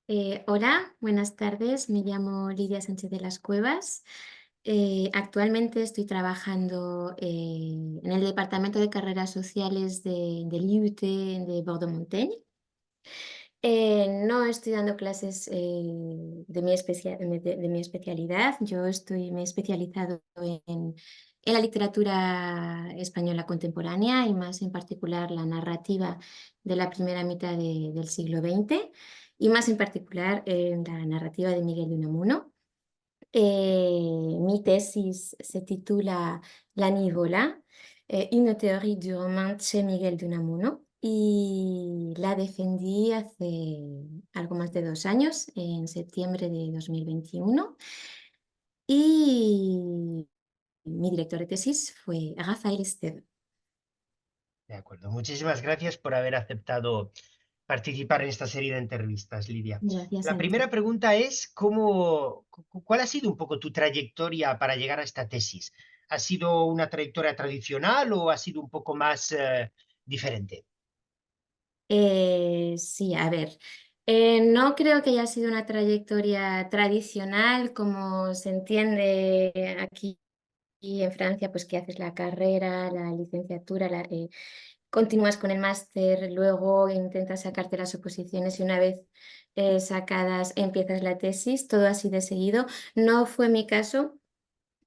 Hola, buenas tardes. Me llamo Lidia Sánchez de las Cuevas. Actualmente estoy trabajando en el Departamento de Carreras Sociales del IUT de Bordeaux-Montaigne. No estoy dando clases de mi especialidad. Me he especializado en la literatura española contemporánea y más en particular la narrativa de la primera mitad del siglo XX y más en particular en la narrativa de Miguel de Unamuno. Mi tesis se titula La Nivola, une théorie du roman chez Miguel de Unamuno, y la defendí hace algo más de 2 años, en septiembre de 2021, y mi director de tesis fue Rafael Esteve. De acuerdo. Muchísimas gracias por haber aceptado participar en esta serie de entrevistas, Lidia. Gracias La a ti. primera pregunta es, ¿cuál ha sido un poco tu trayectoria para llegar a esta tesis? ¿Ha sido una trayectoria tradicional o ha sido un poco más diferente? Sí, a ver, no creo que haya sido una trayectoria tradicional como se entiende aquí en Francia, pues que haces la carrera, la licenciatura, continúas con el máster, luego intentas sacarte las oposiciones y una vez sacadas empiezas la tesis, todo así de seguido. No fue mi caso,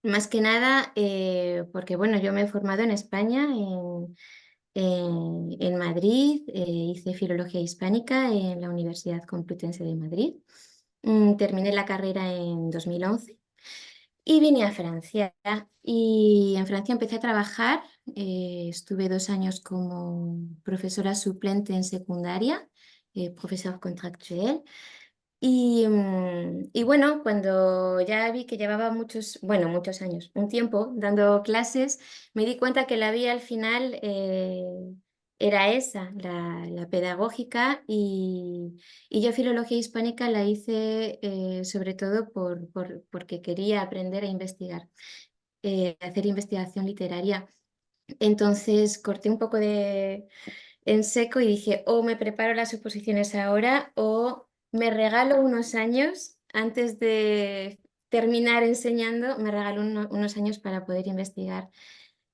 más que nada porque bueno, yo me he formado en España, en Madrid, hice Filología Hispánica en la Universidad Complutense de Madrid. Terminé la carrera en 2011 y vine a Francia. Y en Francia empecé a trabajar, estuve 2 años como profesora suplente en secundaria, profesor contractuel. Y bueno, cuando ya vi que llevaba muchos años, un tiempo dando clases, me di cuenta que la vía al final era esa, la pedagógica, y yo filología hispánica la hice sobre todo porque quería aprender a investigar, hacer investigación literaria. Entonces corté un poco en seco y dije, o me preparo las oposiciones ahora o me regalo unos años antes de terminar enseñando, me regalo unos años para poder investigar.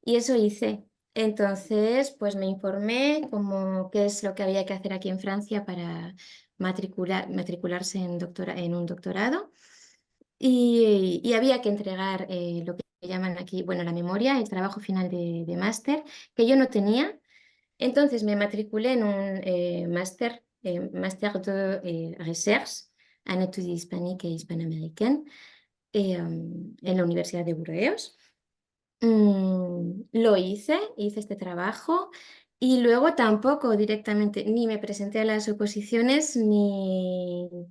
Y eso hice. Entonces, pues me informé como qué es lo que había que hacer aquí en Francia para matricularse en un doctorado. Y había que entregar lo que llaman aquí, bueno, la memoria, el trabajo final de máster, que yo no tenía. Entonces me matriculé en un máster de recherche en estudios hispánicos e hispanoamericanos en la Universidad de Burdeos. Lo hice este trabajo y luego tampoco directamente ni me presenté a las oposiciones ni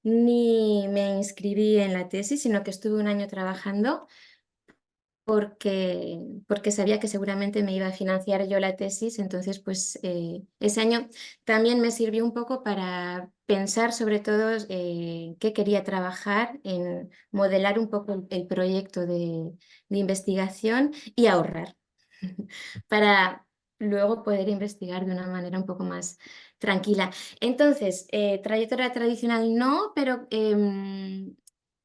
me inscribí en la tesis, sino que estuve un año trabajando porque sabía que seguramente me iba a financiar yo la tesis. Entonces pues ese año también me sirvió un poco para pensar sobre todo qué quería trabajar, en modelar un poco el proyecto de investigación y ahorrar para luego poder investigar de una manera un poco más tranquila. Entonces, trayectoria tradicional no, pero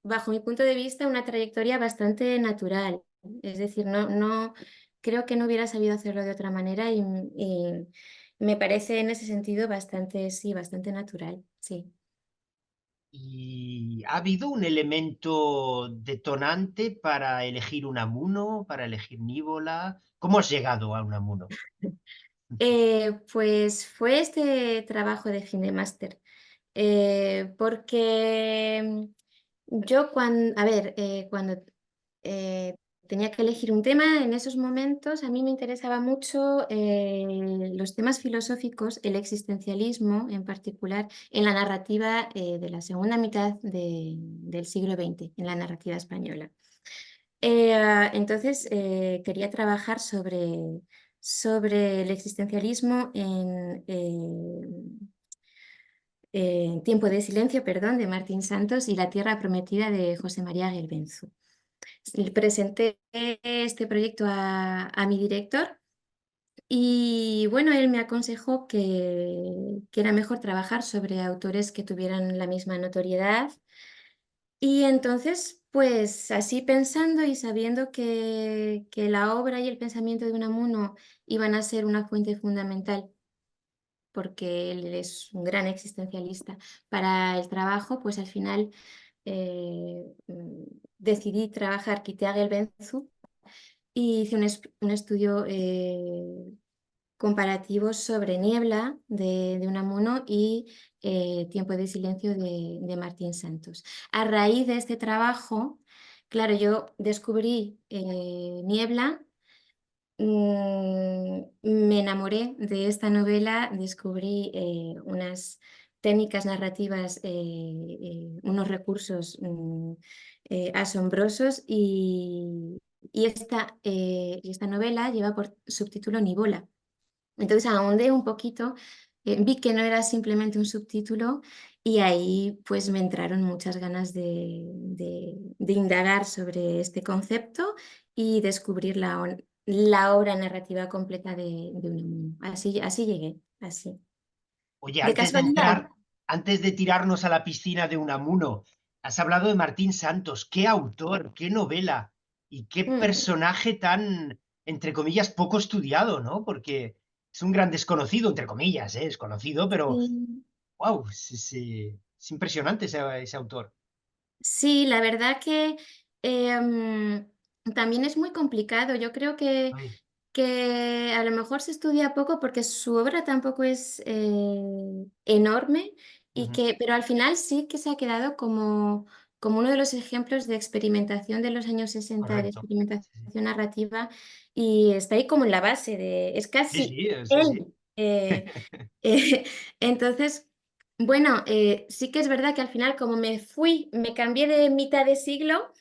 bajo mi punto de vista, una trayectoria bastante natural. Es decir, no creo que no hubiera sabido hacerlo de otra manera y me parece en ese sentido bastante, sí, bastante natural, sí. ¿Y ha habido un elemento detonante para elegir Unamuno, para elegir Nívola? ¿Cómo has llegado a Unamuno? Pues fue este trabajo de fin de máster, porque yo cuando, a ver, cuando eh, tenía que elegir un tema en esos momentos, a mí me interesaba mucho los temas filosóficos, el existencialismo en particular, en la narrativa de la segunda mitad del siglo XX, en la narrativa española. Entonces quería trabajar sobre el existencialismo en Tiempo de silencio, perdón, de Martín Santos, y La tierra prometida de José María Gelbenzu. Le presenté este proyecto a mi director Y bueno, él me aconsejó que era mejor trabajar sobre autores que tuvieran la misma notoriedad. Y entonces, pues así pensando y sabiendo que la obra y el pensamiento de Unamuno iban a ser una fuente fundamental, porque él es un gran existencialista para el trabajo, pues al final decidí trabajar, quité a Gelbenzu y hice un estudio comparativo sobre Niebla de Unamuno y Tiempo de silencio de Martín Santos. A raíz de este trabajo, claro, yo descubrí Niebla, me enamoré de esta novela, descubrí unas técnicas narrativas, unos recursos asombrosos y esta novela lleva por subtítulo Nivola. Entonces ahondé un poquito, vi que no era simplemente un subtítulo y ahí pues me entraron muchas ganas de indagar sobre este concepto y descubrir la obra narrativa completa de Unamuno. Así llegué, así. Oye, ¿De casualidad? antes de tirarnos a la piscina de Unamuno, has hablado de Martín Santos. ¡Qué autor, qué novela! Y qué Mm, personaje tan, entre comillas, poco estudiado, ¿no? Porque es un gran desconocido, entre comillas, ¿eh? Es conocido, pero, sí. wow, es impresionante ese autor. Sí, la verdad que también es muy complicado. Yo creo Mm, que a lo mejor se estudia poco porque su obra tampoco es enorme ujú, pero al final sí que se ha quedado como uno de los ejemplos de experimentación de los años 60, de correcto. experimentación Sí, sí, narrativa y está ahí como en la base es sí, casi sí, sí, sí. él. Eh, entonces, bueno, sí que es verdad que al final como me cambié de mitad de siglo,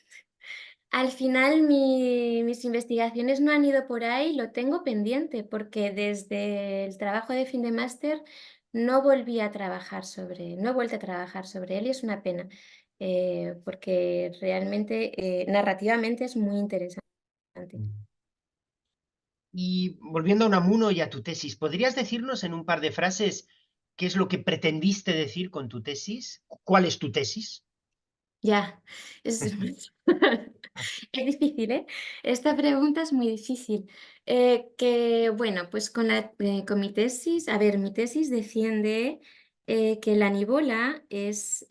al final mis investigaciones no han ido por ahí, lo tengo pendiente, porque desde el trabajo de fin de máster no he vuelto a trabajar sobre él y es una pena, porque realmente narrativamente es muy interesante. Mm. Y volviendo a Unamuno y a tu tesis, ¿podrías decirnos en un par de frases qué es lo que pretendiste decir con tu tesis? ¿Cuál es tu tesis? Ya, es, es difícil, ¿eh? Esta pregunta es muy difícil. Bueno, pues con mi tesis, a ver, mi tesis defiende que la nivola es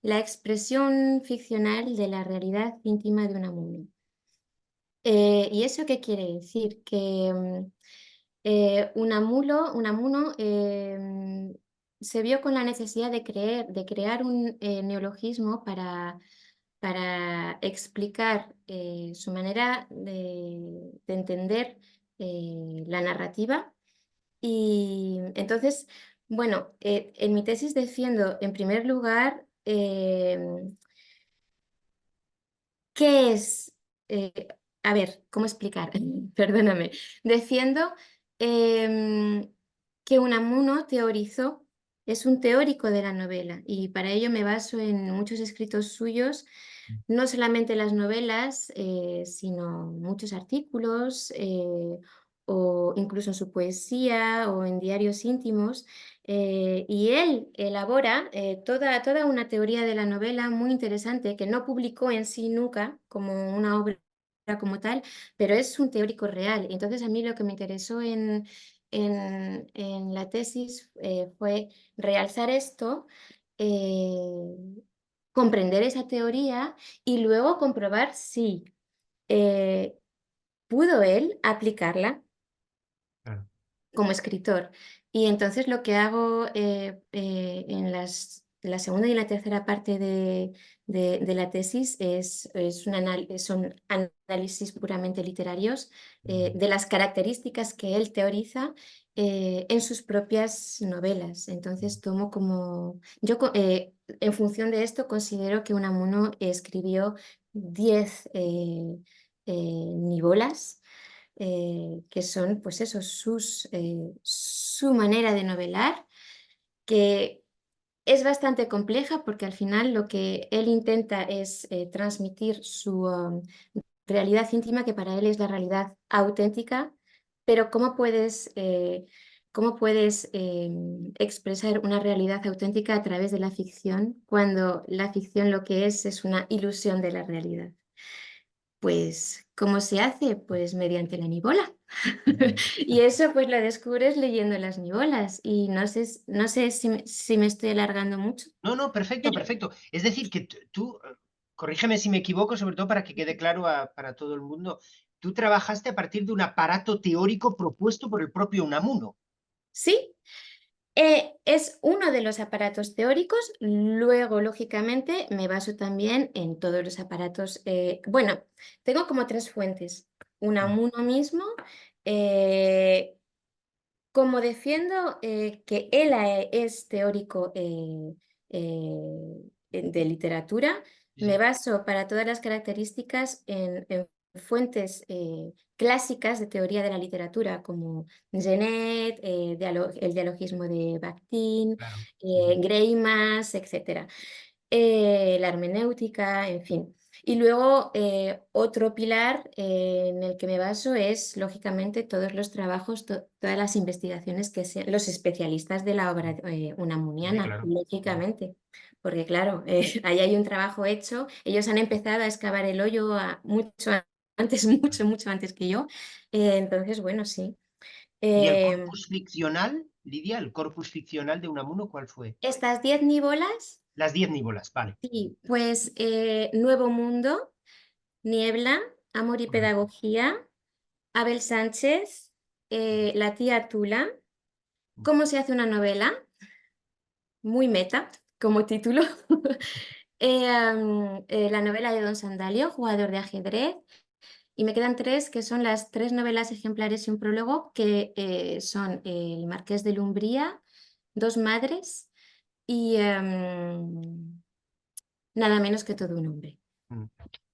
la expresión ficcional de la realidad íntima de Unamuno. ¿Y eso qué quiere decir? Que Unamuno se vio con la necesidad de crear un neologismo para explicar su manera de entender la narrativa. Y entonces, bueno, en mi tesis defiendo en primer lugar qué es, eh, a ver, ¿cómo explicar? Perdóname. Defiendo em, que Unamuno teorizó, es un teórico de la novela y para ello me baso en muchos escritos suyos, no solamente las novelas, sino muchos artículos o incluso en su poesía o en diarios íntimos. Y él elabora toda una teoría de la novela muy interesante que no publicó en sí nunca como una obra como tal, pero es un teórico real. Entonces a mí lo que me interesó en la tesis fue realzar esto, eh, comprender esa teoría y luego comprobar si eh, pudo él aplicarla Claro. como escritor. Y entonces lo que hago en la segunda y la tercera parte de la tesis son análisis puramente literarios de las características que él teoriza en sus propias novelas. Entonces tomo en función de esto considero que Unamuno escribió 10 nivolas que son, pues eso, su manera de novelar, que es bastante compleja porque al final lo que él intenta es transmitir su realidad íntima, que para él es la realidad auténtica, pero cómo puedes expresar una realidad auténtica a través de la ficción cuando la ficción lo que es una ilusión de la realidad? Pues, ¿cómo se hace? Pues mediante la nivola. Mm. Y eso, pues, lo descubres leyendo las nivolas, y no sé si me estoy alargando mucho, No, no, perfecto, pero perfecto. Es decir, que tú, corrígeme si me equivoco, sobre todo para que quede claro para todo el mundo, tú trabajaste a partir de un aparato teórico propuesto por el propio Unamuno. sí, es uno de los aparatos teóricos. Luego, lógicamente, me baso también en todos los aparatos, bueno, tengo como 3 fuentes. Mm. Unamuno mismo, eh, como defiendo, que él es teórico, de literatura, Sí, me sí, baso para todas las características en fuentes, clásicas de teoría de la literatura, como Genet, el dialogismo de Bakhtin, claro. Ujú. Greimas, etcétera. La hermenéutica, en fin. Y luego, otro pilar, en el que me baso es, lógicamente, todos los trabajos, todas las investigaciones que sean los especialistas de la obra, Hombre, unamuniana, claro. Ujú. lógicamente. Porque claro, ahí hay un trabajo hecho. Ellos han empezado a excavar el hoyo mucho antes, Claro. mucho antes que yo. Entonces, bueno, sí. ¿Y el Em, corpus ficcional, Lidia, el corpus ficcional de Unamuno, cuál fue? Estas 10 nívolas, Las 10 nívolas, vale. sí, pues, Nuevo Mundo, Niebla, Amor y Correcto. pedagogía, Abel Sánchez, La tía Tula, ¿Cómo se hace una novela? Muy meta como título. La novela de Don Sandalio, Jugador de ajedrez, y me quedan 3, que son las 3 novelas ejemplares y un prólogo, que, son El Marqués de Umbría, Dos madres y, Nada menos que todo un hombre. Mm.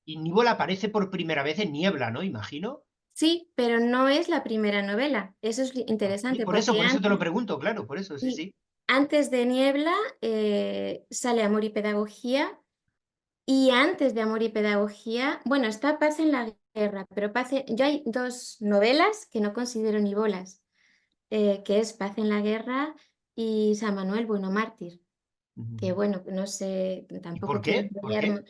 Y Nívola aparece por primera vez en Niebla, ¿no? Imagino. Sí, pero no es la primera novela. Eso es Ah, sí, interesante, porque por eso te lo pregunto, claro, por eso, sí, sí, sí. antes de Niebla, sale Amor y pedagogía, y antes de Amor y pedagogía, bueno, está Paz en la guerra, pero yo hay 2 novelas que no considero nivolas, que es Paz en la guerra y San Manuel, bueno, mártir, que Ujú. bueno, no sé, ¿Y tampoco por quiero qué? ¿Por qué? enrollarme.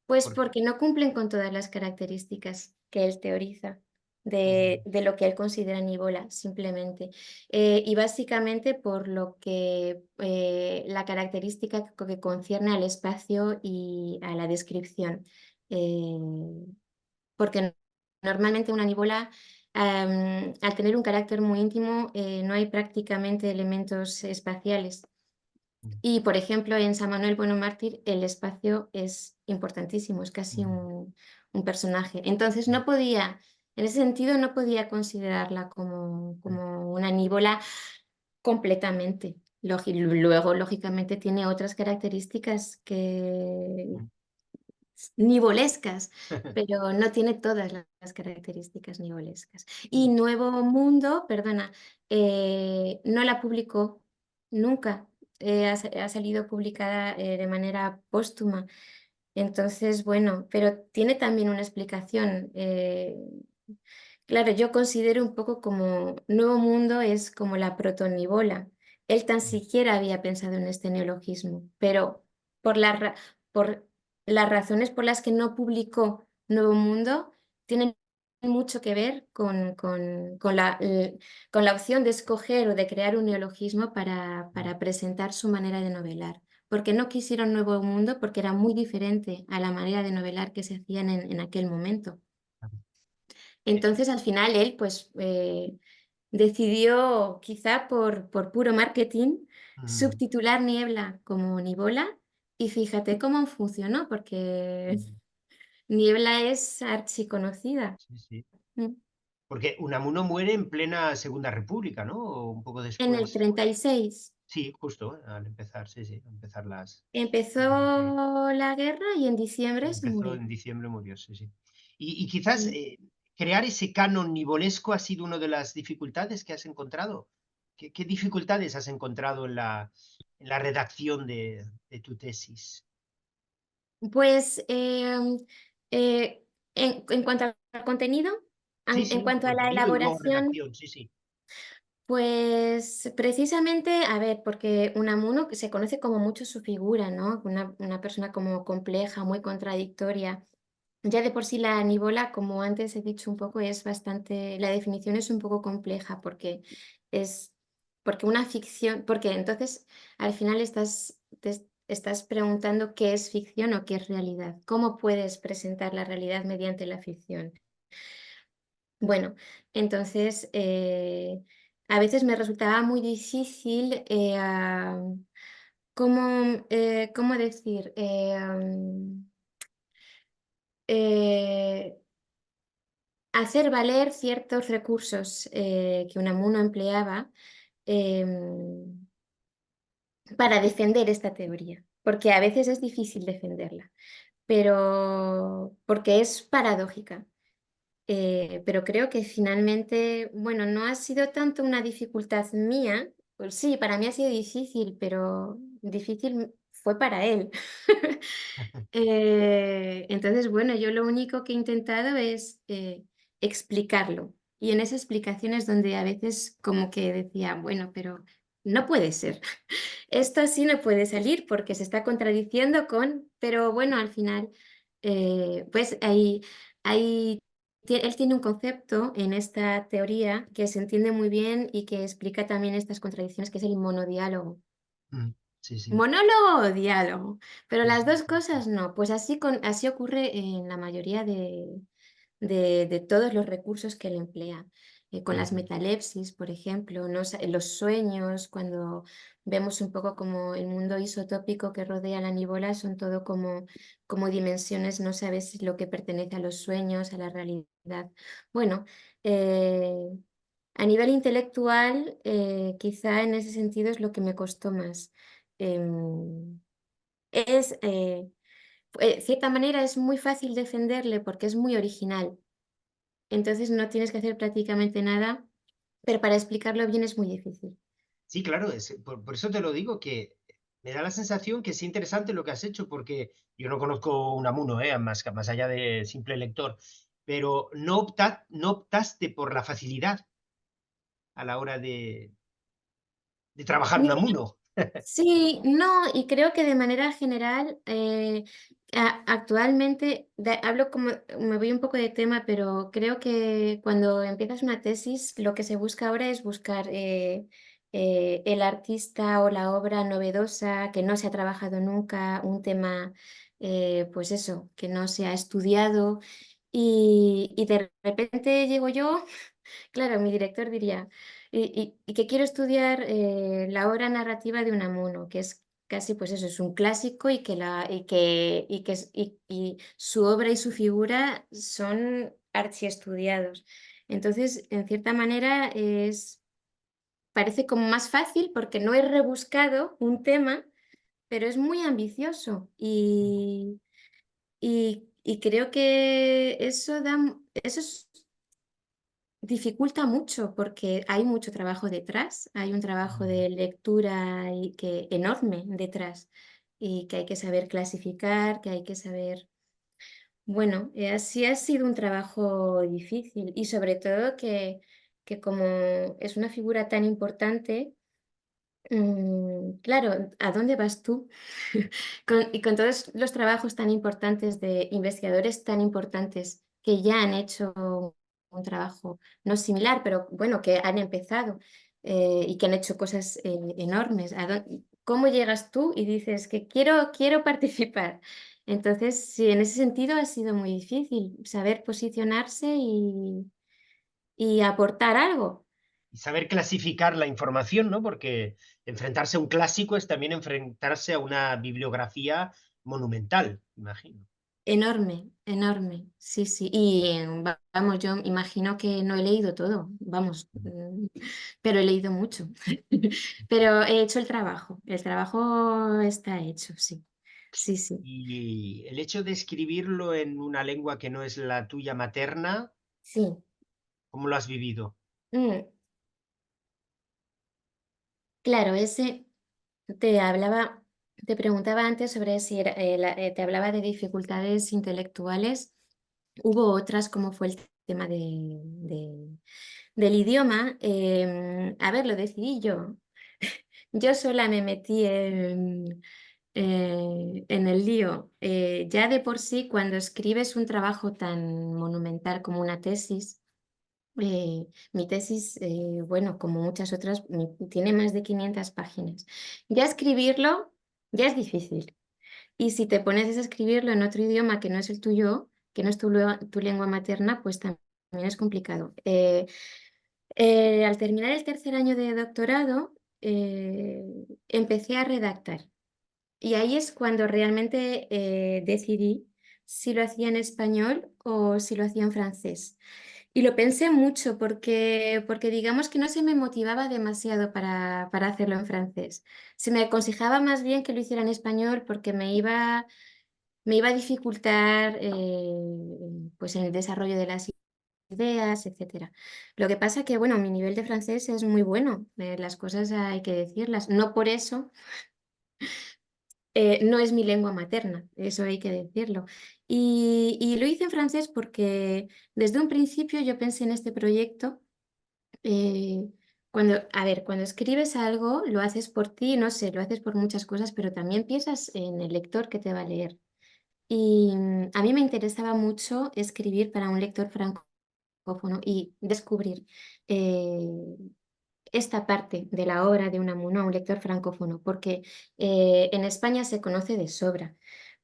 Pues ¿Por qué? porque no cumplen con todas las características que él teoriza Ujú. de lo que él considera nivola, simplemente. Y básicamente por lo que, la característica que concierne al espacio y a la descripción. Eh, Porque normalmente una nivola, al tener un carácter muy íntimo, no hay prácticamente elementos espaciales. Y, por ejemplo, en San Manuel Bueno Mártir el espacio es importantísimo, es casi Ujú. un personaje. Entonces no podía, en ese sentido, no podía considerarla como una nívola completamente. Luego, lógicamente, tiene otras características Ujú. nivolescas, pero no tiene todas las características nivolescas. Y Ujú. Nuevo Mundo, perdona, no la publicó nunca, ha salido publicada, de manera póstuma. Entonces, bueno, pero tiene también una explicación. Claro, yo considero un poco como Nuevo Mundo es como la protonivola. Él tan siquiera había pensado en este neologismo, pero por por las razones por las que no publicó Nuevo Mundo tienen mucho que ver con la opción de escoger o de crear un neologismo para presentar su manera de novelar. Porque no quisieron Nuevo Mundo, porque era muy diferente a la manera de novelar que se hacían en aquel momento. Entonces, al final, él, pues, decidió, quizá por puro marketing, Ujú. subtitular Niebla como Nivola, y fíjate cómo funcionó, porque Ujú. Niebla es archiconocida. Sí, sí. Mm. Porque Unamuno muere en plena Segunda República, ¿no? O un poco En el después. 36 Sí, justo, al empezar, sí, sí, al empezar empezó la guerra y en diciembre se empezó murió. en diciembre, murió, sí, sí. Y quizás Mm. crear ese canon nivolesco ha sido una de las dificultades que has encontrado. ¿Qué dificultades has encontrado en la redacción de tu tesis? Pues, en cuanto al contenido. Sí, En sí, cuanto a la contenido y luego elaboración, redacción, sí, sí. pues precisamente, a ver, porque Unamuno se conoce como mucho su figura, ¿no? Una persona como compleja, muy contradictoria. Ya de por sí la Nivola, como antes he dicho un poco, es bastante, la definición es un poco compleja es, porque una ficción, porque entonces al final estás preguntando qué es ficción o qué es realidad. ¿Cómo puedes presentar la realidad mediante la ficción? Bueno, entonces a veces me resultaba muy difícil, ¿cómo decir? Eh, hacer valer ciertos recursos que Unamuno empleaba em, para defender esta teoría, porque a veces es difícil defenderla, pero porque es paradójica. Pero creo que finalmente, bueno, no ha sido tanto una dificultad mía, pues sí, para mí ha sido difícil, pero difícil fue para él. Entonces, bueno, yo lo único que he intentado es explicarlo. Y en esa explicación es donde a veces como que decía, bueno, pero no puede ser. Esto así no puede salir porque se está contradiciendo con, pero bueno, al final, pues él tiene un concepto en esta teoría que se entiende muy bien y que explica también estas contradicciones, que es el monodiálogo. Mm, sí, sí, Monólogo o diálogo, pero sí, las sí, dos sí, sí. cosas no. Pues así ocurre en la mayoría de todos los recursos que él emplea. Con las Ujú, metalepsis, por ejemplo, ¿no? Los sueños, cuando vemos un poco como el mundo isotópico que rodea la nivola, son todo como dimensiones, no sabes lo que pertenece a los sueños, a la realidad. Bueno, eh, a nivel intelectual, quizá en ese sentido es lo que me costó más. Em, es, de cierta manera, es muy fácil defenderle porque es muy original. Entonces no tienes que hacer prácticamente nada, pero para explicarlo bien es muy difícil. sí, claro, por eso te lo digo, que me da la sensación que es interesante lo que has hecho, porque yo no conozco Unamuno, más allá de simple lector, pero no optaste por la facilidad a la hora de trabajar Unamuno. Sí, no, y creo que de manera general, actualmente, hablo como, me voy un poco de tema, pero creo que cuando empiezas una tesis, lo que se busca ahora es buscar el artista o la obra novedosa, que no se ha trabajado nunca, un tema, pues eso, que no se ha estudiado, y de repente llego yo. Claro, mi director diría, y que quiero estudiar la obra narrativa de Unamuno, que es casi, pues eso, es un clásico y su obra y su figura son archiestudiados. Entonces, en cierta manera, parece como más fácil porque no he rebuscado un tema, pero es muy ambicioso y creo que eso dificulta mucho porque hay mucho trabajo detrás, hay un trabajo Mm. de lectura enorme detrás y que hay que saber clasificar, que hay que saber, bueno, así ha sido un trabajo difícil y sobre todo que como es una figura tan importante, claro, ¿a dónde vas tú? Y con todos los trabajos tan importantes de investigadores tan importantes que ya han hecho un trabajo no similar, pero bueno, que han empezado y que han hecho cosas enormes. ¿Cómo llegas tú y dices que quiero participar? Entonces, sí, en ese sentido ha sido muy difícil saber posicionarse y aportar algo. Y saber clasificar la información, ¿no? Porque enfrentarse a un clásico es también enfrentarse a una bibliografía monumental, imagino. Enorme, enorme, sí, sí. Y vamos, yo imagino que no he leído todo, vamos, pero he leído mucho. Pero he hecho el trabajo está hecho, sí, sí, sí, Y el hecho de escribirlo en una lengua que no es la tuya materna, sí. ¿cómo lo has vivido? Mm, claro, ese te preguntaba antes sobre si te hablaba de dificultades intelectuales. Hubo otras, como fue el tema del idioma, a ver, lo decidí yo. Yo sola me metí en el lío. Ya de por sí, cuando escribes un trabajo tan monumental como una tesis, mi tesis, bueno, como muchas otras, tiene más de 500 páginas. Ya escribirlo ya es difícil. Y si te pones a escribirlo en otro idioma que no es el tuyo, que no es tu lengua materna, pues también es complicado. Al terminar el tercer año de doctorado, empecé a redactar. Y ahí es cuando realmente decidí si lo hacía en español o si lo hacía en francés. Y lo pensé mucho porque digamos que no se me motivaba demasiado para hacerlo en francés. Se me aconsejaba más bien que lo hiciera en español porque me iba a dificultar pues en el desarrollo de las ideas, etcétera. Lo que pasa que, bueno, mi nivel de francés es muy bueno, las cosas hay que decirlas. No por eso no es mi lengua materna, eso hay que decirlo. Y lo hice en francés porque desde un principio yo pensé en este proyecto. A ver, cuando escribes algo, lo haces por ti, no sé, lo haces por muchas cosas, pero también piensas en el lector que te va a leer. Y a mí me interesaba mucho escribir para un lector francófono y descubrir eh, esta parte de la obra de Unamuno a un lector francófono, porque en España se conoce de sobra,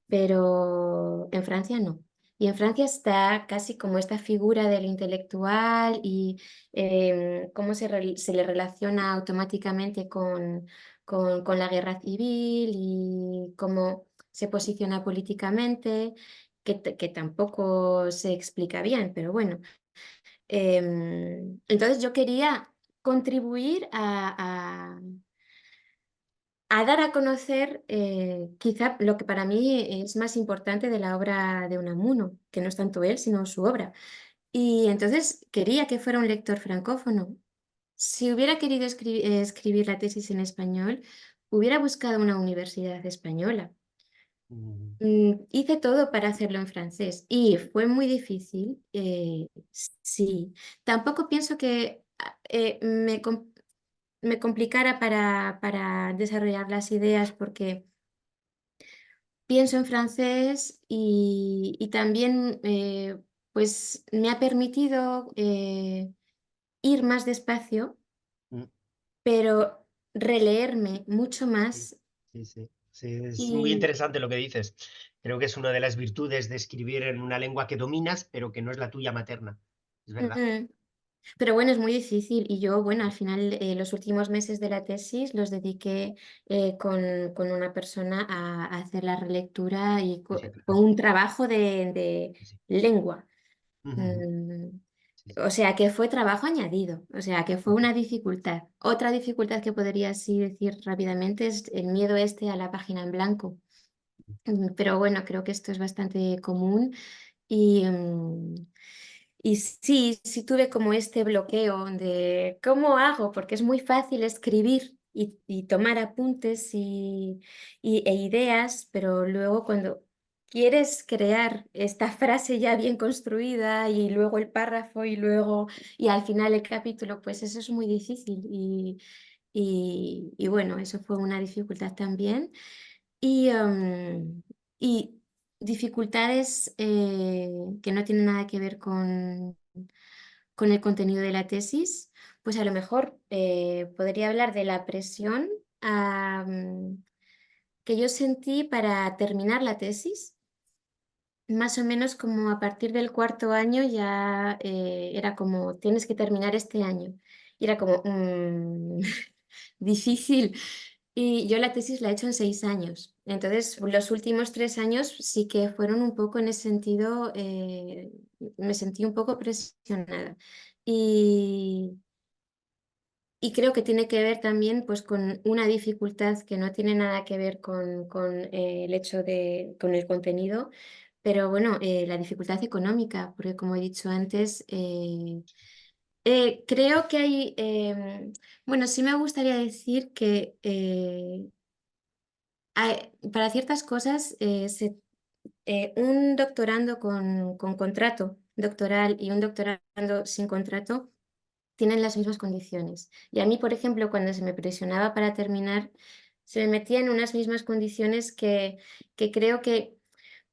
pero en Francia no. Y en Francia está casi como esta figura del intelectual y cómo se le relaciona automáticamente con la guerra civil y cómo se posiciona políticamente, que tampoco se explica bien, pero bueno. Entonces yo quería contribuir a dar a conocer quizá lo que para mí es más importante de la obra de Unamuno, que no es tanto él, sino su obra. Y entonces quería que fuera un lector francófono. Si hubiera querido escribir la tesis en español, hubiera buscado una universidad española. Mm, Hice todo para hacerlo en francés y fue muy difícil. Sí, tampoco pienso que me complicara para desarrollar las ideas porque pienso en francés y también pues me ha permitido ir más despacio, mm, pero releerme mucho sí, más sí, sí. Sí, es muy y interesante lo que dices. Creo que es una de las virtudes de escribir en una lengua que dominas, pero que no es la tuya materna. Es verdad. mm, pero bueno, es muy difícil y yo, bueno, al final los últimos meses de la tesis los dediqué con una persona a hacer la relectura y Sí, sí, con claro. un trabajo de Sí, sí. lengua. Ujú, ujú. Mm, Sí, sí. O sea que fue trabajo añadido, o sea que fue Ujú, una dificultad. Otra dificultad que podría así decir rápidamente es el miedo este a la página en blanco. Pero bueno, creo que esto es bastante común y, y sí, sí tuve como este bloqueo de ¿cómo hago? Porque es muy fácil escribir y tomar apuntes e ideas, pero luego cuando quieres crear esta frase ya bien construida y luego el párrafo y al final el capítulo, pues eso es muy difícil y bueno, eso fue una dificultad también. Y dificultades que no tienen nada que ver con el contenido de la tesis, pues a lo mejor podría hablar de la presión que yo sentí para terminar la tesis. Más o menos como a partir del cuarto año ya era como, tienes que terminar este año. Y era como, difícil. Y yo la tesis la he hecho en 6 años. Entonces, los últimos 3 años sí que fueron un poco en ese sentido, me sentí un poco presionada. Y, y creo que tiene que ver también pues, con una dificultad que no tiene nada que ver con el hecho con el contenido, pero bueno, la dificultad económica, porque como he dicho antes, creo que hay, bueno, sí me gustaría decir que para ciertas cosas un doctorando con contrato doctoral y un doctorando sin contrato tienen las mismas condiciones. Y a mí, por ejemplo, cuando se me presionaba para terminar, se me metía en unas mismas condiciones que creo que,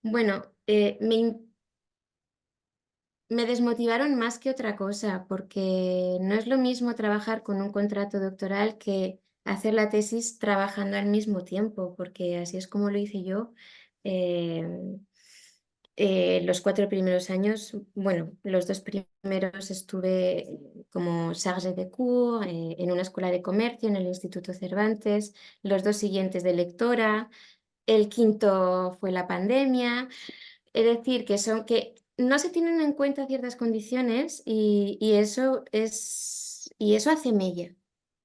bueno, me desmotivaron más que otra cosa, porque no es lo mismo trabajar con un contrato doctoral que hacer la tesis trabajando al mismo tiempo, porque así es como lo hice yo. Eh, los 4 primeros años, bueno, los 2 primeros estuve como chargé de cours en una escuela de comercio en el Instituto Cervantes, los 2 siguientes de lectora, el quinto fue la pandemia, es decir, que no se tienen en cuenta ciertas condiciones y eso hace mella,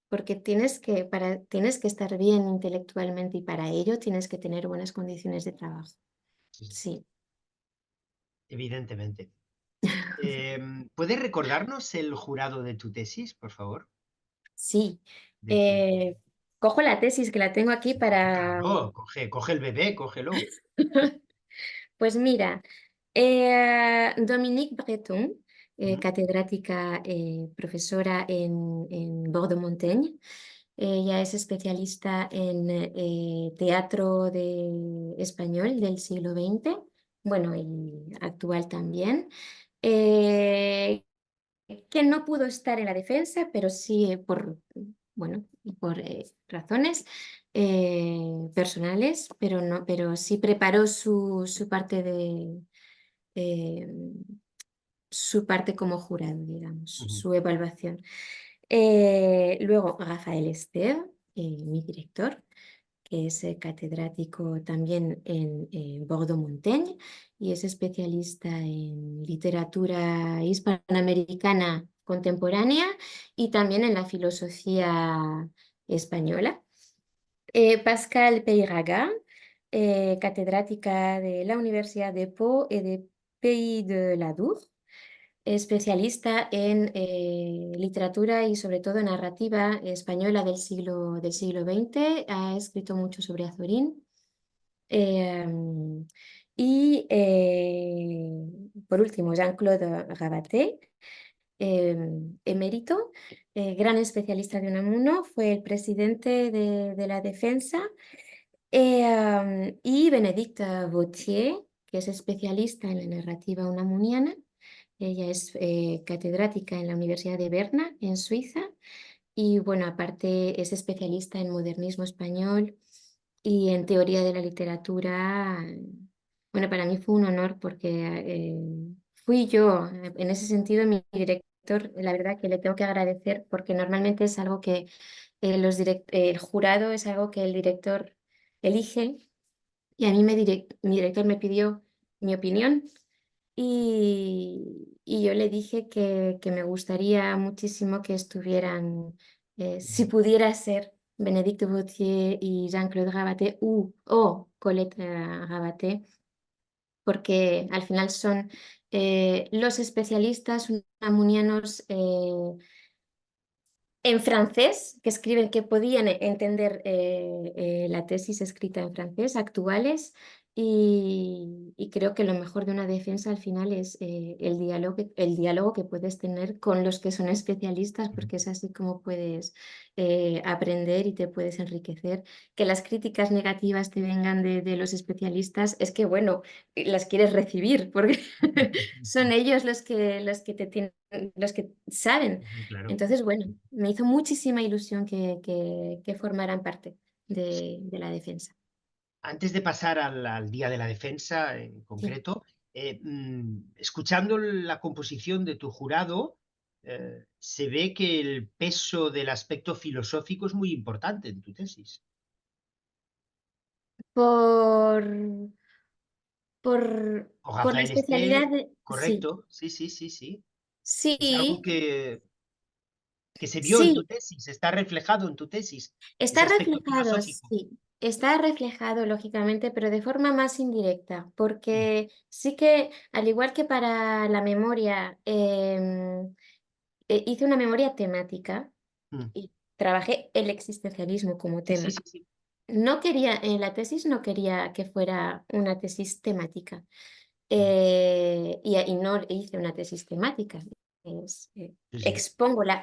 porque tienes que estar bien intelectualmente y para ello tienes que tener buenas condiciones de trabajo. Sí, sí, Sí, evidentemente. ¿Puedes recordarnos el jurado de tu tesis, por favor? sí. De tu... Eh, Cojo la tesis que la tengo aquí para... Claro, coge el bebé, cógelo. Pues mira, Dominique Breton, Ujú, catedrática, profesora en Bordeaux-Montaigne. Ella es especialista en teatro español del siglo XX, bueno, y actual también. Eh, que no pudo estar en la defensa, pero sí bueno, por razones personales, pero no, pero sí preparó su parte eh, su parte como jurado, digamos, ujú, su evaluación. Luego Rafael Esteve, mi director, que es catedrático también en Bordeaux-Montaigne y es especialista en literatura hispanoamericana contemporánea y también en la filosofía española. Pascal Peiraga, catedrática de la Universidad de Pau y de Pays de la Dour, especialista en literatura y sobre todo narrativa española del siglo XX. Ha escrito mucho sobre Azorín. Eh, y por último, Jean-Claude Rabaté, eh, emérito, gran especialista de Unamuno, fue el presidente de la defensa. Y Benedicta Vautier, que es especialista en la narrativa unamuniana. Ella es catedrática en la Universidad de Berna, en Suiza, y bueno, aparte es especialista en modernismo español y en teoría de la literatura. Bueno, para mí fue un honor porque fui yo, en ese sentido, mi director, la verdad que le tengo que agradecer porque normalmente es algo que el jurado es algo que el director elige y a mí mi director me pidió mi opinión y yo le dije que me gustaría muchísimo que estuvieran, si ujú, pudiera ser Benedicte Vautier y Jean-Claude Rabaté o Colette Rabaté, porque al final son los especialistas unamunianos en francés, que escriben, que podían entender la tesis escrita en francés, actuales, y creo que lo mejor de una defensa al final es el diálogo que puedes tener con los que son especialistas, ujú. porque es así como puedes aprender y te puedes enriquecer. Que las críticas negativas te vengan de los especialistas, es que, bueno, las quieres recibir, porque son ellos los que te tienen, los que saben. Claro. Entonces, bueno, me hizo muchísima ilusión que formaran parte de la defensa. Antes de pasar al Día de la Defensa en Sí. concreto, escuchando la composición de tu jurado, se ve que el peso del aspecto filosófico es muy importante en tu tesis. Por, por, O por la Rafael especialidad sí, correcto, sí, sí, sí, sí. Es algo sí, que se vio en tu sí, tesis, está reflejado en tu tesis, está ese aspecto reflejado, filosófico. sí. Está reflejado, lógicamente, pero de forma más indirecta, Mm, porque sí que, al igual que para la memoria, hice una memoria temática mm. y trabajé el existencialismo como Sí, sí, tema. sí, sí. No quería, en la tesis no quería que fuera una tesis temática. y no hice una tesis temática. Sí, sí. Expongo la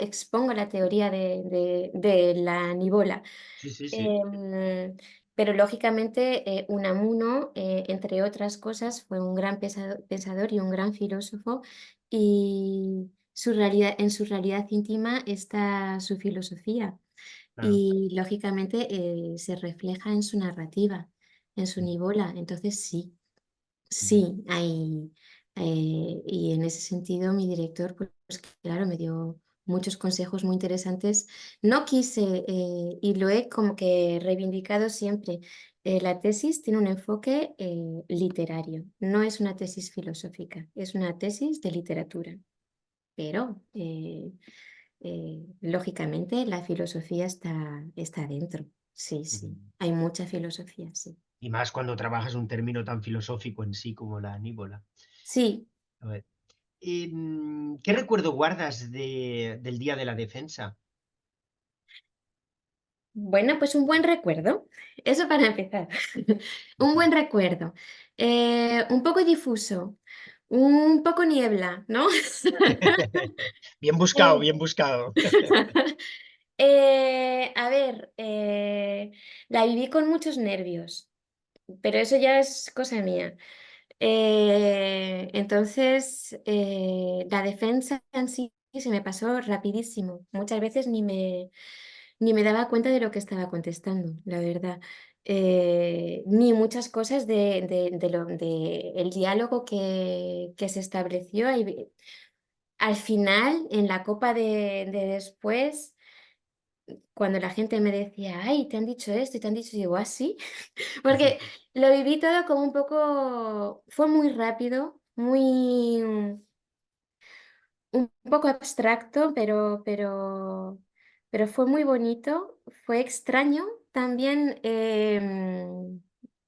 teoría de la nibola. Sí, sí, sí. Pero lógicamente Unamuno, entre otras cosas, fue un gran pensador y un gran filósofo, y en su realidad íntima está su filosofía, Claro. y lógicamente se refleja en su narrativa, en su nibola. Entonces sí, sí, y en ese sentido mi director, pues claro, me dio muchos consejos muy interesantes. No quise, y lo he como que reivindicado siempre, la tesis tiene un enfoque literario, no es una tesis filosófica, es una tesis de literatura, pero lógicamente la filosofía está dentro. Sí, Ujú. sí, hay mucha filosofía, sí. Y más cuando trabajas un término tan filosófico en sí como la aníbola. Sí. A ver, ¿qué recuerdo guardas del Día de la Defensa? Bueno, pues un buen recuerdo, eso para empezar. Un buen recuerdo. Un poco difuso, un poco niebla, ¿no? Bien buscado, Eh, bien buscado. a ver, la viví con muchos nervios, pero eso ya es cosa mía. Entonces, la defensa en sí se me pasó rapidísimo. Muchas veces ni me daba cuenta de lo que estaba contestando, la verdad. Ni muchas cosas de el diálogo que se estableció. Al final, en la copa de después, cuando la gente me decía, ay, te han dicho esto y te han dicho, digo, ¿ah, sí? Porque lo viví todo como un poco, fue muy rápido, un poco abstracto, pero fue muy bonito, fue extraño también,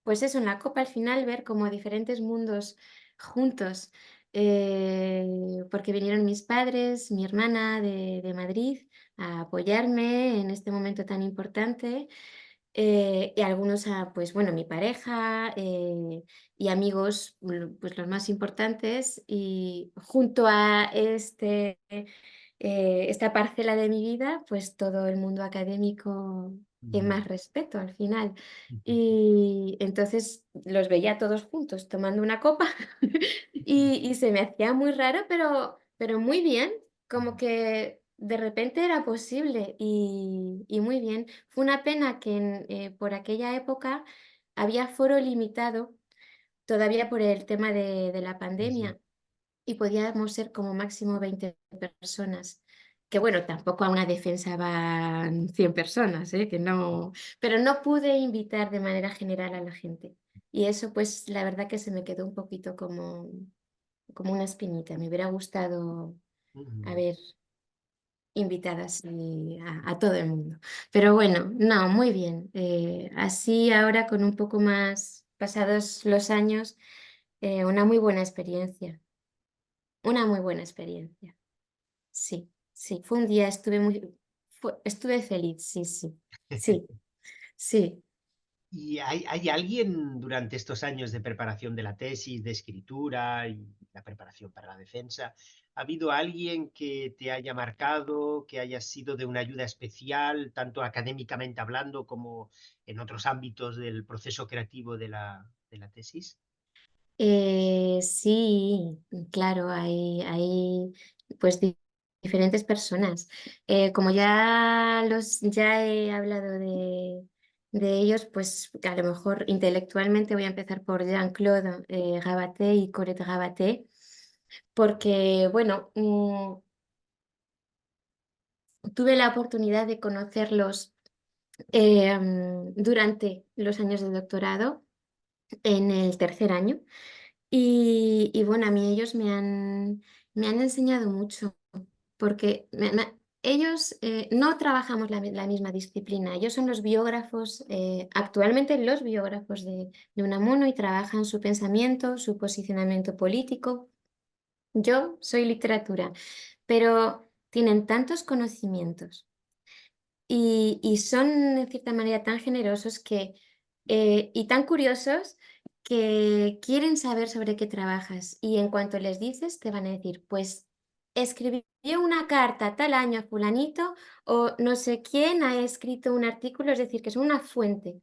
pues eso, en la copa al final ver como diferentes mundos juntos, porque vinieron mis padres, mi hermana de Madrid a apoyarme en este momento tan importante, y algunos, pues bueno, mi pareja, y amigos, pues los más importantes, y junto a esta parcela de mi vida, pues todo el mundo académico que Ujú, más respeto al final. ujú, Y entonces los veía todos juntos tomando una copa y se me hacía muy raro, pero muy bien, como que de repente era posible y muy bien. Fue una pena que por aquella época había foro limitado todavía por el tema de la sí, sí. pandemia, y podíamos ser como máximo 20 personas. Que bueno, tampoco a una defensa van 100 personas, ¿eh? Que no, pero no pude invitar de manera general a la gente. Y eso, pues, la verdad que se me quedó un poquito como una espinita. Me hubiera gustado Ujú, haber invitado así a todo el mundo. Pero bueno, no, muy bien. Así ahora, con un poco más pasados los años, una muy buena experiencia. Una muy buena experiencia. Sí, sí, fue un día, estuve feliz, sí, sí, sí, sí. ¿Y hay alguien durante estos años de preparación de la tesis, de escritura y la preparación para la defensa, ha habido alguien que te haya marcado, que haya sido de una ayuda especial, tanto académicamente hablando como en otros ámbitos del proceso creativo de la tesis? Sí, claro, hay pues diferentes personas. Como ya he hablado de ellos, pues a lo mejor intelectualmente voy a empezar por Jean-Claude Gabaté y Colette Gabaté, porque bueno, tuve la oportunidad de conocerlos durante los años de doctorado, en el tercer año. Y bueno, a mí ellos me han enseñado mucho, porque ellos no trabajamos la misma disciplina. Ellos son los biógrafos, actualmente los biógrafos de Unamuno, y trabajan su pensamiento, su posicionamiento político. Yo soy literatura, pero tienen tantos conocimientos y son, de cierta manera, tan generosos y tan curiosos, que quieren saber sobre qué trabajas y en cuanto les dices te van a decir, pues escribió una carta tal año a fulanito o no sé quién ha escrito un artículo, es decir, que es una fuente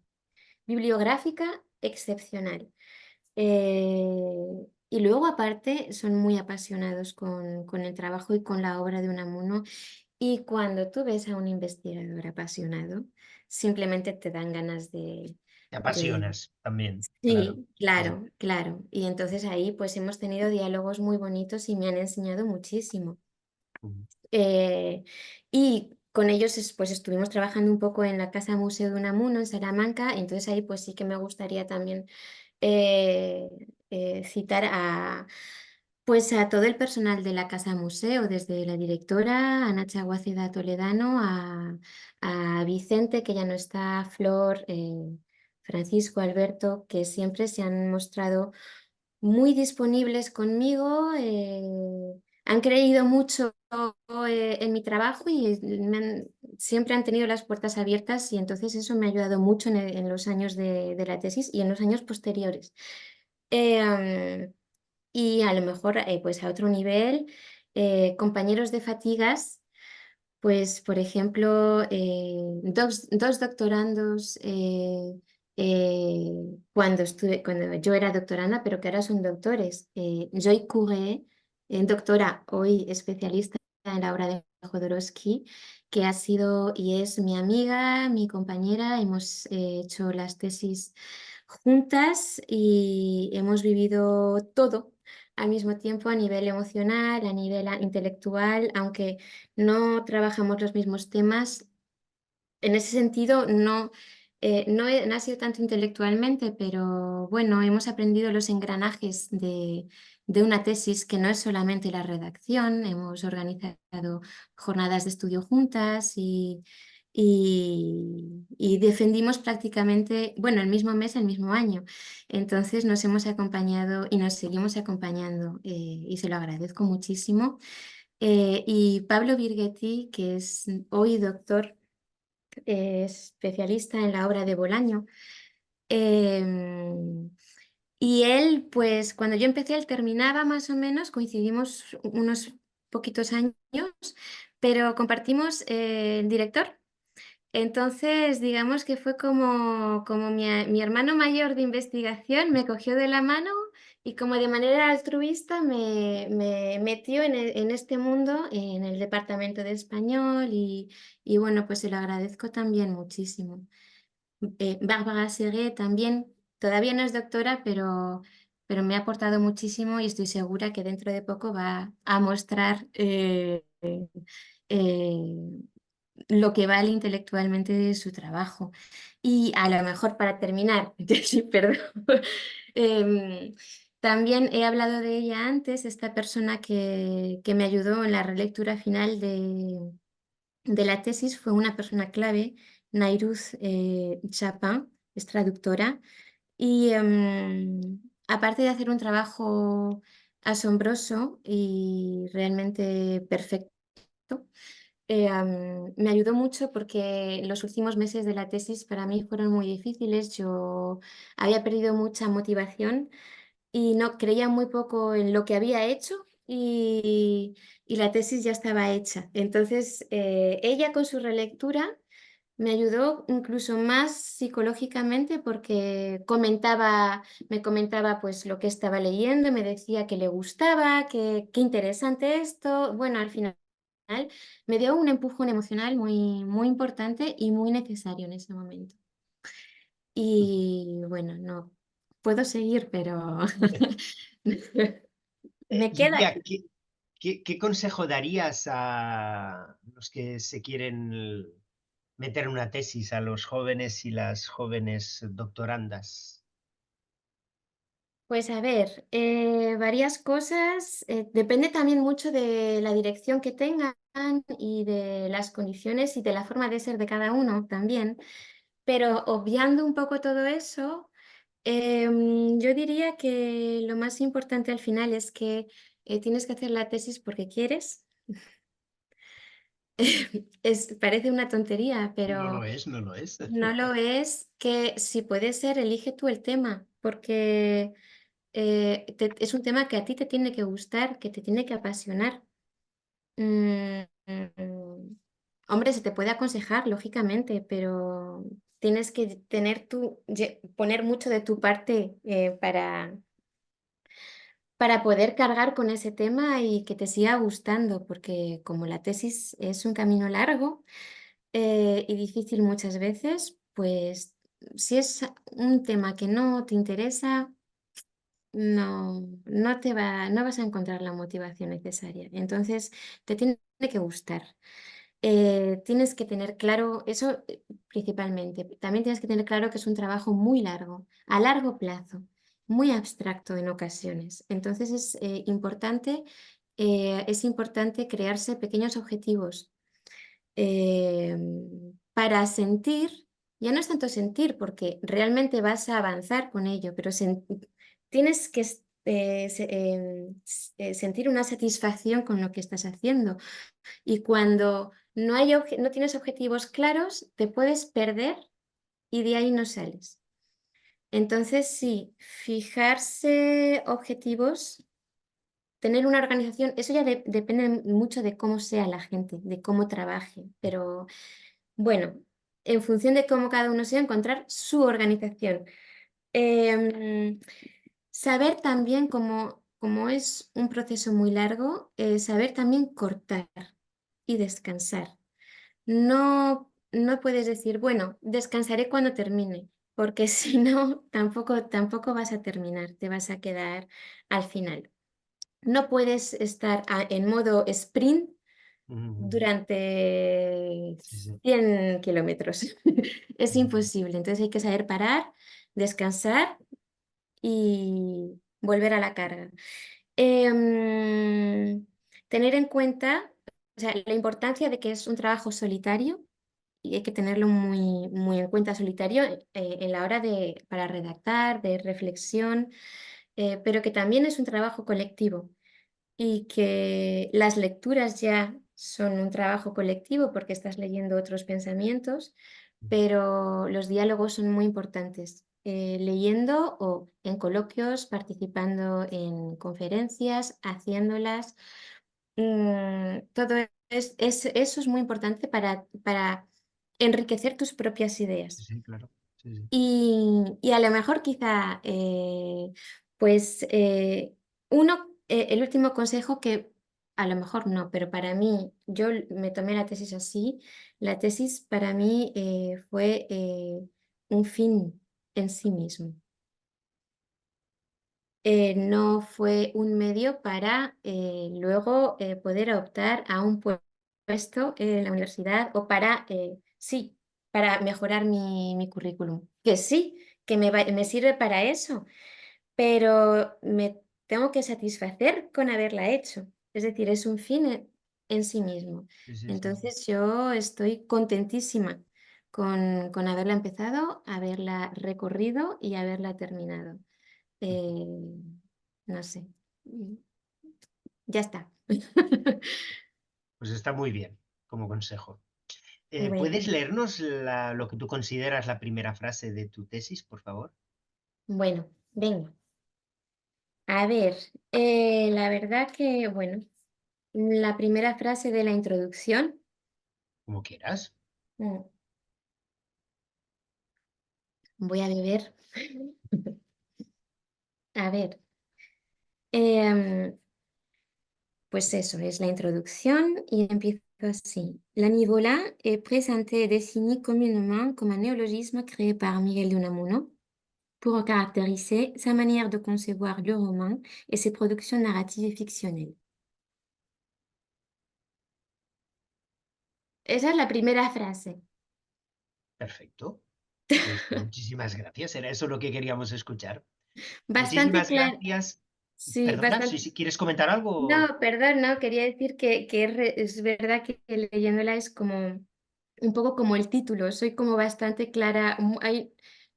bibliográfica excepcional. Y luego aparte son muy apasionados con el trabajo y con la obra de Unamuno y cuando tú ves a un investigador apasionado, simplemente te dan ganas Te de... apasionas también, claro. Sí, Sí, sí. claro, claro. Y entonces ahí pues hemos tenido diálogos muy bonitos y me han enseñado muchísimo. Mm. Eh, y con ellos pues estuvimos trabajando un poco en la Casa Museo de Unamuno en Salamanca, entonces ahí pues sí que me gustaría también eh, citar pues a todo el personal de la Casa Museo, desde la directora, Ana Chaguaceda Toledano, a Vicente, que ya no está, Flor, Francisco, Alberto, que siempre se han mostrado muy disponibles conmigo, han creído mucho en mi trabajo y siempre han tenido las puertas abiertas y entonces eso me ha ayudado mucho en los años de la tesis y en los años posteriores. Eh, y a lo mejor pues a otro nivel, compañeros de fatigas. Pues, por ejemplo, dos doctorandos cuando yo era doctoranda, pero que ahora son doctores. Joy Courret, doctora, hoy especialista en la obra de Jodorowsky, que ha sido y es mi amiga, mi compañera. Hemos hecho las tesis juntas y hemos vivido todo al mismo tiempo a nivel emocional, a nivel intelectual, aunque no trabajamos los mismos temas. En ese sentido, no ha sido tanto intelectualmente, pero bueno, hemos aprendido los engranajes de una tesis que no es solamente la redacción, hemos organizado jornadas de estudio juntas y defendimos prácticamente, bueno, el mismo mes, el mismo año. Entonces nos hemos acompañado y nos seguimos acompañando y se lo agradezco muchísimo. Y Pablo Birghetti, que es hoy doctor, especialista en la obra de Bolaño. Y él, pues cuando yo empecé, él terminaba más o menos, coincidimos unos poquitos años, pero compartimos el director. Entonces, digamos que fue como mi hermano mayor de investigación me cogió de la mano y como de manera altruista me metió en este mundo, en el departamento de español y bueno, pues se lo agradezco también muchísimo. Bárbara Serré también, todavía no es doctora, pero me ha aportado muchísimo y estoy segura que dentro de poco va a mostrar eh, lo que vale intelectualmente de su trabajo. Y a lo mejor para terminar, sí, perdón, em, también he hablado de ella antes, esta persona que me ayudó en la relectura final de la tesis fue una persona clave, Nairuz Chapin, es traductora, y aparte de hacer un trabajo asombroso y realmente perfecto, me ayudó mucho porque los últimos meses de la tesis para mí fueron muy difíciles. Yo había perdido mucha motivación y no creía muy poco en lo que había hecho y la tesis ya estaba hecha. Entonces, ella con su relectura me ayudó incluso más psicológicamente porque me comentaba pues lo que estaba leyendo, me decía que le gustaba, que qué interesante esto. Bueno, al final me dio un empujón emocional muy, muy importante y muy necesario en ese momento. Y bueno, no puedo seguir, pero me queda Lidia, aquí. ¿qué consejo darías a los que se quieren meter en una tesis, a los jóvenes y las jóvenes doctorandas? Pues a ver, varias cosas. Depende también mucho de la dirección que tengan y de las condiciones y de la forma de ser de cada uno también. Pero obviando un poco todo eso, yo diría que lo más importante al final es que tienes que hacer la tesis porque quieres Parece una tontería, No pero lo es, no lo es. no lo es, que si puede ser, elige tú el tema, porque es un tema que a ti te tiene que gustar, que te tiene que apasionar. Mm, Hombre, se te puede aconsejar, lógicamente, pero tienes que poner mucho de tu parte para poder cargar con ese tema y que te siga gustando, porque como la tesis es un camino largo y difícil muchas veces, pues si es un tema que no te interesa, no vas a encontrar la motivación necesaria. Entonces, te tiene que gustar. Tienes que tener claro eso, principalmente. También tienes que tener claro que es un trabajo muy largo, a largo plazo, muy abstracto en ocasiones. Entonces es importante crearse pequeños objetivos para sentir, ya no es tanto sentir, porque realmente vas a avanzar con ello, pero tienes que sentir una satisfacción con lo que estás haciendo. Y cuando no tienes objetivos claros, te puedes perder y de ahí no sales. Entonces, sí, fijarse objetivos, tener una organización, eso ya depende mucho de cómo sea la gente, de cómo trabaje, pero bueno, en función de cómo cada uno sea, encontrar su organización. Em, Saber también, como es un proceso muy largo, saber también cortar y descansar. No puedes decir, bueno, descansaré cuando termine, porque si no, tampoco vas a terminar, te vas a quedar al final. No puedes estar en modo sprint Ujú. durante Sí, sí. 100 kilómetros. Es Ujú. imposible. Entonces hay que saber parar, descansar y volver a la carga. Em, Tener en cuenta, o sea, la importancia de que es un trabajo solitario y hay que tenerlo muy, muy en cuenta, solitario, en la hora para redactar, de reflexión, pero que también es un trabajo colectivo y que las lecturas ya son un trabajo colectivo porque estás leyendo otros pensamientos, pero los diálogos son muy importantes. Leyendo o en coloquios, participando en conferencias, haciéndolas. Todo eso es muy importante para enriquecer tus propias Sí, ideas. sí, claro. Sí, sí. Y a lo mejor quizá, pues, el último consejo que a lo mejor no, pero para mí, me tomé la tesis así, la tesis para mí, fue, un fin en sí mismo. No fue un medio para, luego, poder optar a un puesto en la universidad o sí, para mejorar mi currículum. Que sí, que me sirve para eso, pero me tengo que satisfacer con haberla hecho. Es decir, es un fin en sí mismo. Sí, sí, sí, sí. Entonces, yo estoy contentísima con haberla empezado, haberla recorrido y haberla terminado. Eh, no sé, mm, ya está. Pues está muy bien como consejo. ¿Puedes Bueno, leernos lo que tú consideras la primera frase de tu tesis, por favor? bueno, venga. A ver, la verdad que, bueno, la primera frase de la introducción, Como quieras. mm, voy a beber. A ver, em, pues eso es la introducción y empiezo así. La Nivola est présentée et définie communément comme un néologisme créé par Miguel de Unamuno pour caractériser sa manière de concevoir le roman et ses productions narratives et fictionnelles. Esa es la primera frase. Perfecto. Pues muchísimas gracias. Era eso lo que queríamos escuchar. Bastante Muchísimas clara. gracias. Sí, Perdona, bastante. si quieres comentar algo. No, perdón, no, quería decir que es verdad que leyéndola es como un poco como el título, soy como bastante clara,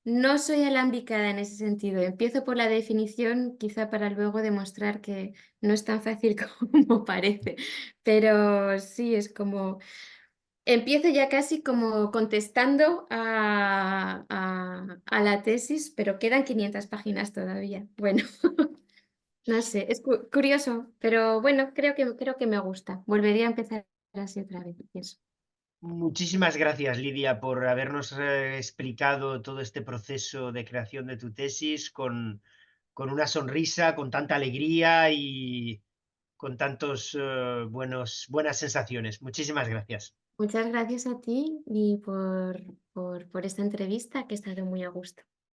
No soy alambicada en ese sentido. Empiezo por la definición, quizá para luego demostrar que no es tan fácil como parece. Pero sí, es como empiezo ya casi como contestando a la tesis, pero quedan 500 páginas todavía. Bueno, no sé, es curioso, pero bueno, creo que me gusta. Volvería a empezar así otra vez, pienso. Muchísimas gracias, Lidia, por habernos explicado todo este proceso de creación de tu tesis con una sonrisa, con tanta alegría y con tantos buenas sensaciones. Muchísimas gracias. Muchas gracias a ti y por esta entrevista que ha estado muy a gusto.